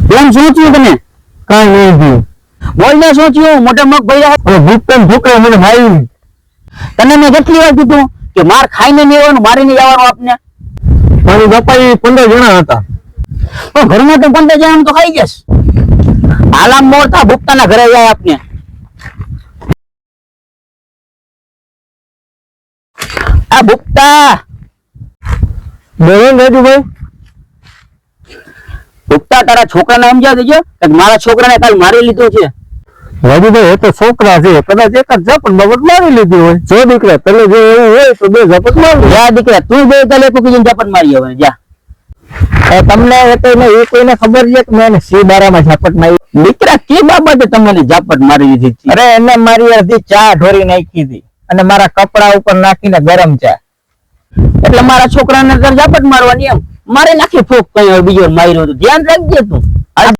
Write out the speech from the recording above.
કેમ શું થયું તને? કઈ નહીં થયું. બોલ ને શું થયું? મોટા મગ ભાઈ ભૂખ ભૂખ મને મારી. તને મેં કેટલી વાર કીધું કે માર ખાઈને નહીં આવવાનું, મારીને જવાનું આપને. મારી બાપા 15 જણા હતા. તો ઘરમાં તો 15 જણા તો ખાઈ જશ. આલામ મોરતા ભૂખતાના ઘરે જાય આપને. આ ભૂખતા બોલો ને રાજુભાઈ. ભૂખતા તારા છોકરાને સમજાવી દેજો કે મારા છોકરાને કાલ મારી લીધો છે. રાજુભાઈ એ તો છોકરા છે, કદાચ એક જ ઝપટ બાબત મારી લીધી હોય. જો દીકરા તને જો એવું હોય તો 2 ઝપટ મારી. જા દીકરા તું બે તલે કુકીને ઝપટ મારી હવે જા. તમને એ કોઈને ખબર છે કે મેં સી બારામાં ઝપટ મારી? દીકરા કે બાબતે તમને ઝપટ મારી લીધી છે? અરે એને મારી અડધી ચા ઢોરી નાખી હતી અને મારા કપડા ઉપર નાખીને ગરમ ચા. એટલે મારા છોકરાને ઝપટ મારવાની એમ મારે નાખી ફોક કઈ બીજો માર્યો તો ધ્યાન રાખજે તું.